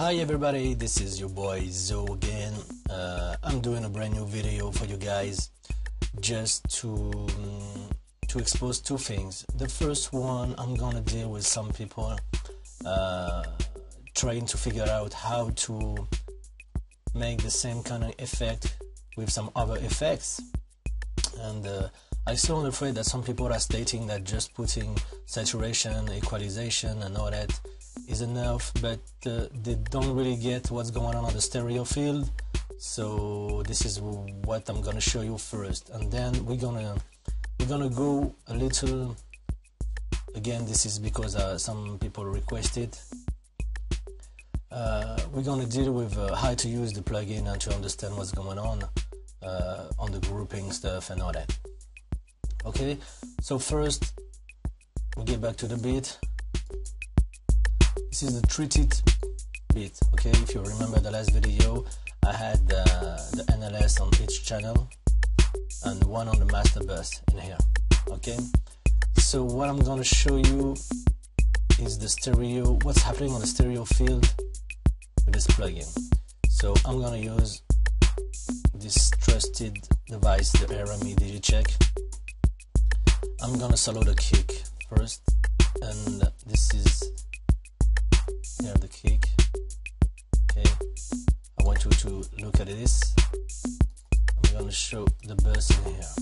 Hi everybody, this is your boy Zo again. I'm doing a brand new video for you guys just to expose two things. The first one, I'm gonna deal with some people trying to figure out how to make the same kind of effect with some other effects, and I'm so afraid that some people are stating that just putting saturation, equalization and all that is enough, but they don't really get what's going on the stereo field. So this is what I'm gonna show you first, and then we're gonna go a little. Again, this is because some people requested. We're gonna deal with how to use the plugin and to understand what's going on the grouping stuff and all that. Okay, so first we get back to the beat. This is the treated beat. Okay, if you remember the last video, I had the NLS on each channel and one on the master bus in here. Okay, so what I'm gonna show you is the stereo, what's happening on the stereo field with this plugin. So I'm gonna use this trusted device, the RME Digicheck. I'm gonna solo the kick first, and this is here the kick. Okay, I want you to look at this. I'm gonna show the bass in here.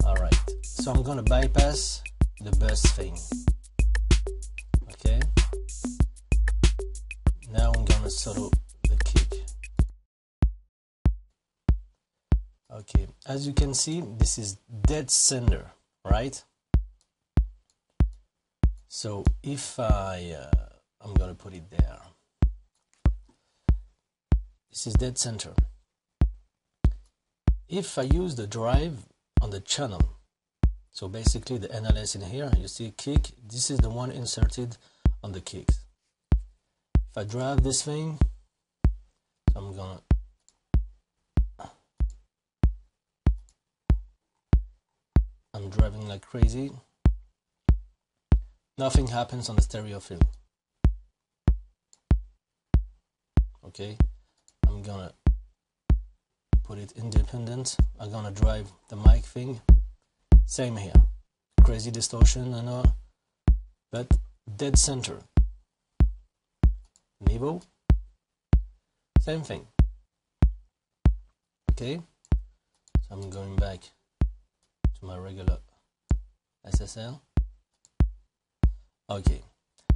Alright, so I'm gonna bypass the bass thing. Okay, now I'm gonna solo the kick. Okay, as you can see, this is dead center, right? So if I'm gonna put it there, this is dead center. If I use the drive on the channel, so basically the NLS in here, you see kick, this is the one inserted on the kicks. If I drive this thing, so I'm driving like crazy. Nothing happens on the stereo field. Okay, I'm gonna put it independent. I'm gonna drive the mic thing. Same here. Crazy distortion and all, but dead center. Niveau, same thing. Okay, so I'm going back to my regular SSL. Okay,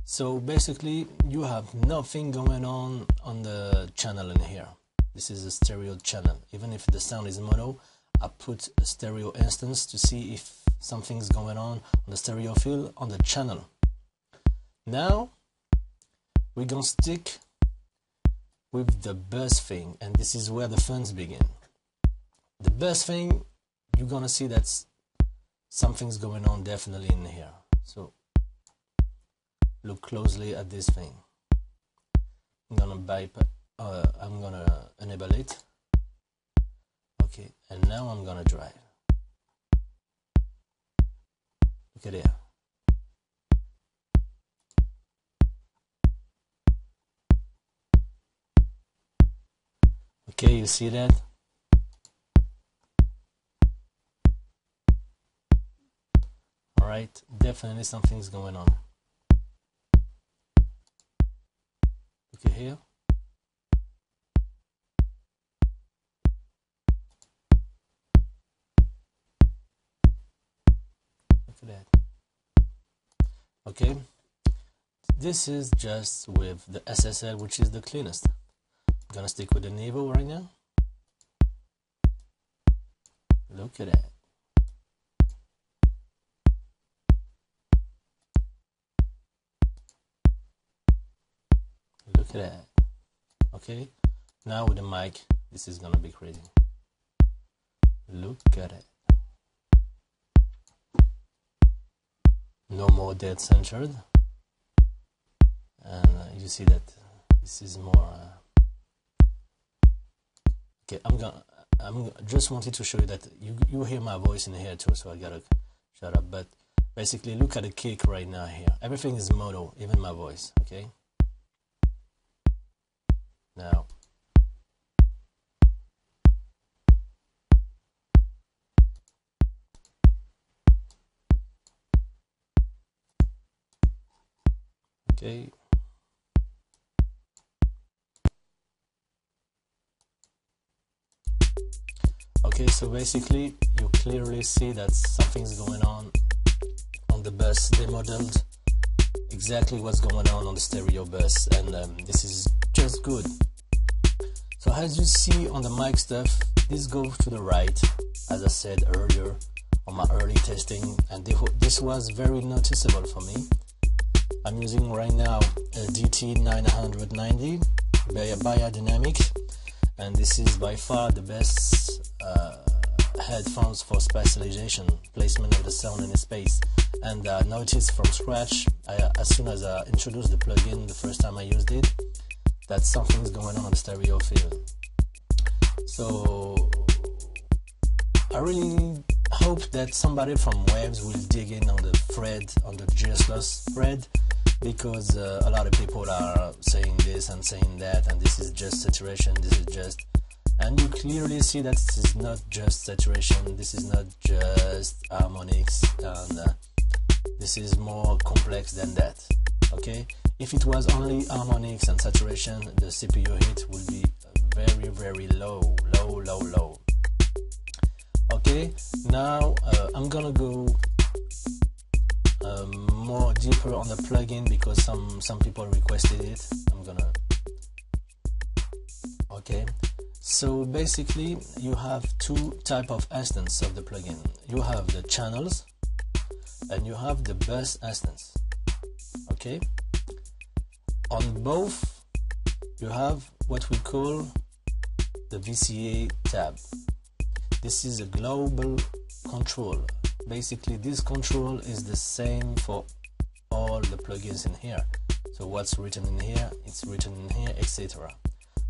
so basically you have nothing going on the channel in here. This is a stereo channel. Even if the sound is mono, I put a stereo instance to see if something's going on the stereo field on the channel. Now we're gonna stick with the bass thing, and this is where the funs begin. The bass thing, you're gonna see that something's going on definitely in here. So look closely at this thing. I'm gonna bypass. I'm gonna enable it. Okay, and now I'm gonna drive. Look at there. Okay, you see that? All right, definitely something's going on. Look at here. Look at that. Okay, this is just with the SSL, which is the cleanest. I'm gonna stick with the Niveau right now. Look at that. Look at that. Okay, now with the mic, this is gonna be crazy. Look at it. No more dead centered, and you see that this is more. Okay, I'm just wanted to show you that you hear my voice in here too, so I gotta shut up. But basically, look at the kick right now here. Everything is mono, even my voice. Okay. Now, okay. Okay, so basically you clearly see that something's going on the bus. They modeled exactly what's going on the stereo bus, and this is just good. So as you see on the mic stuff, this goes to the right, as I said earlier on my early testing, and this was very noticeable for me. I'm using right now a DT990 biodynamic, and this is by far the best headphones for spatialization, placement of the sound in space. And I noticed from scratch, as soon as I introduced the plugin the first time I used it, that something's going on the stereo field. So I really hope that somebody from Waves will dig in on the thread, on the GSLOS thread, because a lot of people are saying this and saying that, and this is just saturation, this is just, and you clearly see that this is not just saturation, this is not just harmonics, and this is more complex than that. Okay, if it was only harmonics and saturation, the CPU hit would be very, very low. Okay, now I'm gonna go more deeper on the plugin because some people requested it. Okay, so basically you have two type of instance of the plugin. You have the channels and you have the bus instance. Okay, on both you have what we call the VCA tab. This is a global control. Basically this control is the same for all the plugins in here. So what's written in here, it's written in here, etc.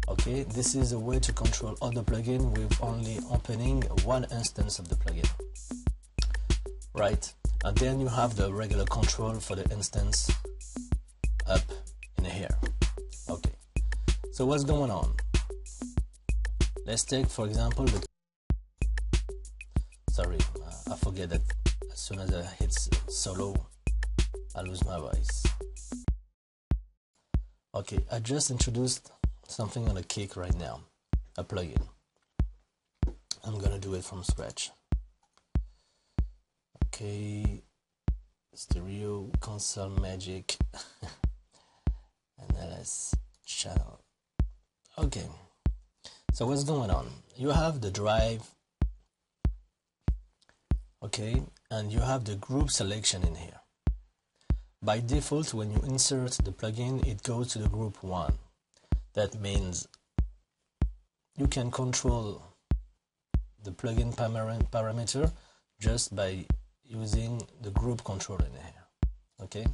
Okay, this is a way to control all the plugin with only opening one instance of the plugin, right? And then you have the regular control for the instance up in here. Okay, so what's going on? Let's take for example the, sorry, I forget that as soon as I hit solo I lose my voice. Okay, I just introduced something on a kick right now, a plugin. I'm gonna do it from scratch. Okay, stereo console magic NLS channel. Okay, so what's going on? You have the drive, okay, and you have the group selection in here. By default, when you insert the plugin, it goes to the group 1. That means you can control the plugin parameter just by using the group controller in here. Okay,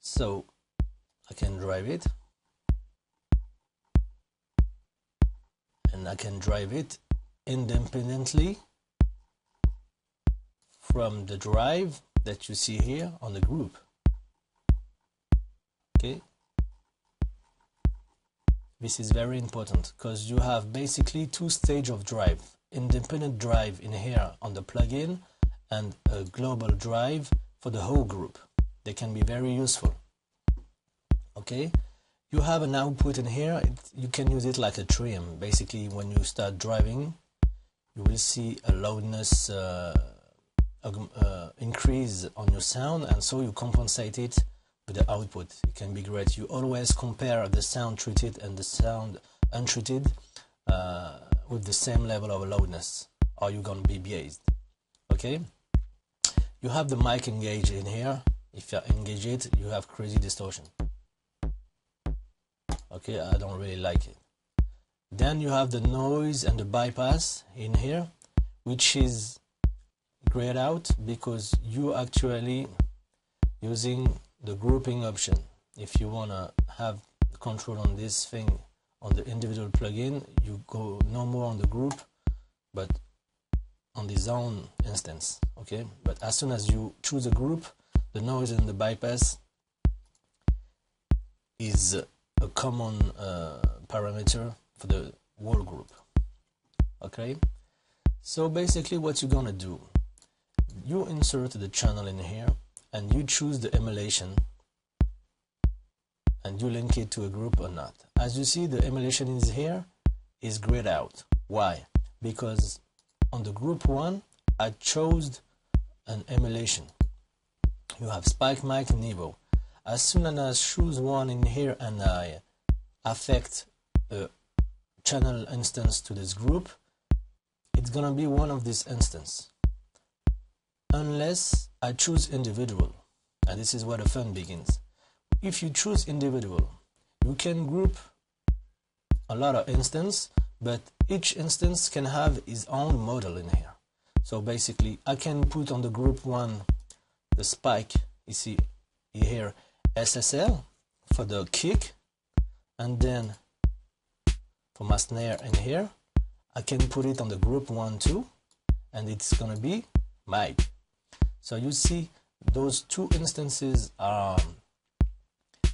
so I can drive it, and I can drive it independently from the drive that you see here on the group. Okay, this is very important because you have basically two stages of drive: independent drive in here on the plugin and a global drive for the whole group. They can be very useful. Okay, you have an output in here. You can use it like a trim. Basically, when you start driving, you will see a loudness increase on your sound, and so you compensate it with the output. It can be great. You always compare the sound treated and the sound untreated with the same level of loudness, or you're gonna be biased. Okay, you have the mic engaged in here. If you engage it, you have crazy distortion. Okay, I don't really like it. Then you have the noise and the bypass in here, which is grayed out because you actually using the grouping option. If you want to have control on this thing on the individual plugin, you go no more on the group but on the zone instance. Okay, but as soon as you choose a group, the noise and the bypass is a common parameter for the whole group. Okay, so basically what you're gonna do, you insert the channel in here and you choose the emulation and you link it to a group or not. As you see, the emulation is here, is grayed out. Why? Because on the group 1 I chose an emulation. You have Spike, Mic, Niveau. As soon as I choose one in here and I affect a channel instance to this group, it's gonna be one of these instances, unless I choose individual, and this is where the fun begins. If you choose individual, you can group a lot of instances, but each instance can have its own model in here. So basically I can put on the group 1 the spike, you see here, SSL for the kick, and then for my snare in here I can put it on the group 1 too, and it's gonna be mic. So you see those two instances are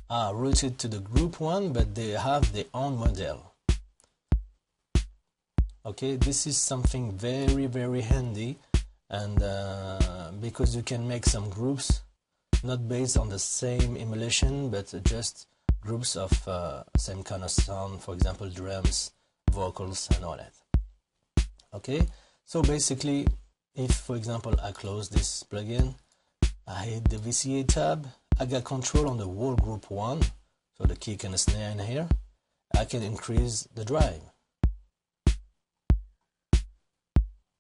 routed to the group 1, but they have their own model. Okay, this is something very, very handy, and because you can make some groups not based on the same emulation, but just groups of same kind of sound, for example drums, vocals and all that. Okay, so basically if for example I close this plugin, I hit the VCA tab, I got control on the whole group 1, so the kick and the snare in here. I can increase the drive.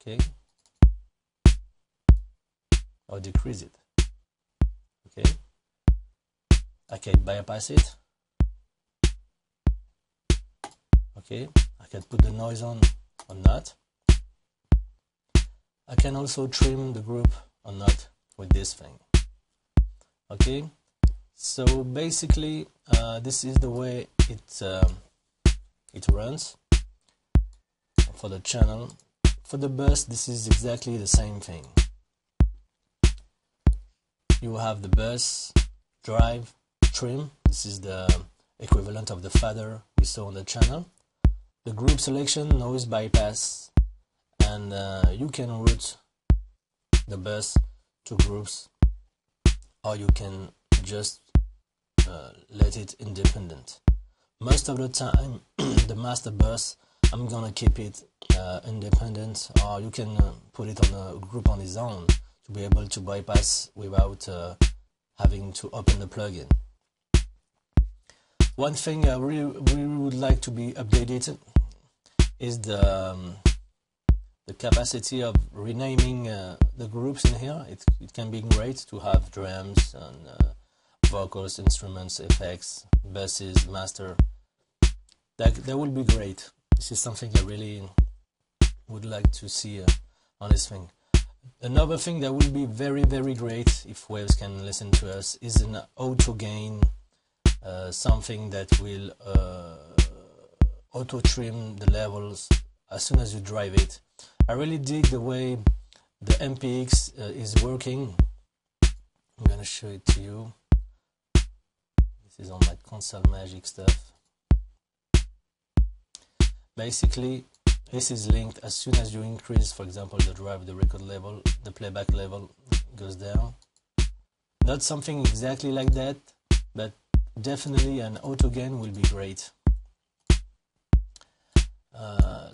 Okay, or decrease it. Okay, I can bypass it. Okay, I can put the noise on or not. I can also trim the group or not with this thing. Okay, so basically this is the way it runs for the channel. For the bus, this is exactly the same thing. You have the bus, drive, trim. This is the equivalent of the fader we saw on the channel. The group selection, noise bypass, and you can route the bus to groups, or you can just let it independent. Most of the time the master bus, I'm gonna keep it independent, or you can put it on a group on its own to be able to bypass without having to open the plugin. One thing I really would like to be updated is the capacity of renaming the groups in here. It can be great to have drums and vocals, instruments, effects, basses, master. That will be great. This is something I really would like to see on this thing. Another thing that will be very, very great if Waves can listen to us is an auto gain, something that will auto trim the levels as soon as you drive it. I really dig the way the MPX is working. I'm gonna show it to you. This is on my console magic stuff. Basically this is linked. As soon as you increase, for example, the drive, the record level, the playback level goes down. Not something exactly like that, but definitely an auto gain will be great.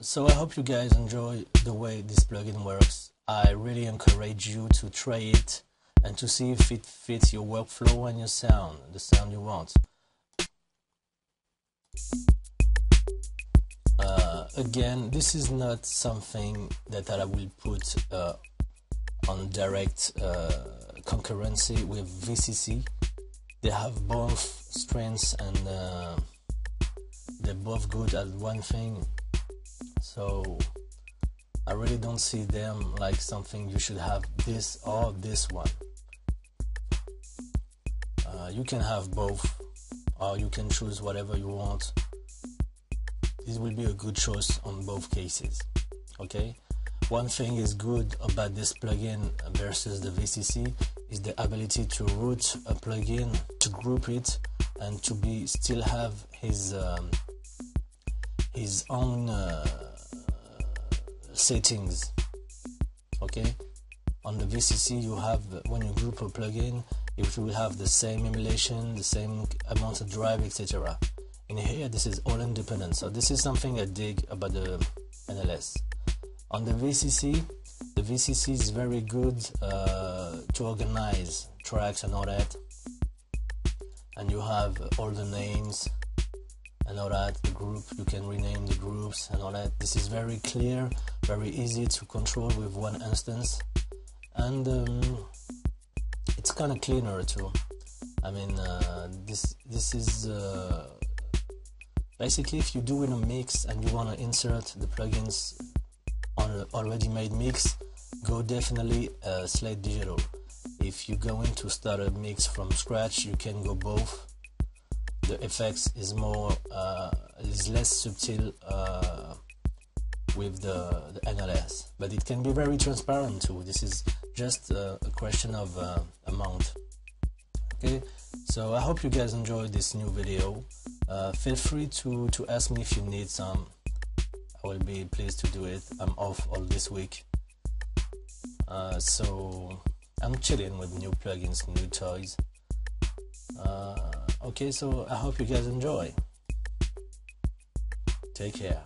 So I hope you guys enjoy the way this plugin works. I really encourage you to try it and to see if it fits your workflow and your sound, the sound you want. Again, this is not something that I will put on direct concurrency with VCC. They have both strengths and they're both good at one thing, so I really don't see them like something you should have this or this one. You can have both, or you can choose whatever you want. This will be a good choice on both cases. Okay, one thing is good about this plugin versus the VCC is the ability to route a plugin, to group it and to be still have his own settings. Okay, on the VCC you have, when you group a plugin, it will have the same emulation, the same amount of drive, etc. In here this is all independent, so this is something I dig about the NLS. On the VCC is very good to organize tracks and all that, and you have all the names and all that, the group, you can rename the groups and all that. This is very clear, very easy to control with one instance, and it's kind of cleaner too. I mean, this is basically, if you're doing a mix and you want to insert the plugins on an already made mix, go definitely Slate Digital. If you're going to start a mix from scratch, you can go both. The effects is less subtle with the NLS, but it can be very transparent too. This is just a question of amount. Okay, so I hope you guys enjoyed this new video. Feel free to ask me if you need some. I will be pleased to do it. I'm off all this week, so I'm chilling with new plugins, new toys. Okay, so I hope you guys enjoy. Take care.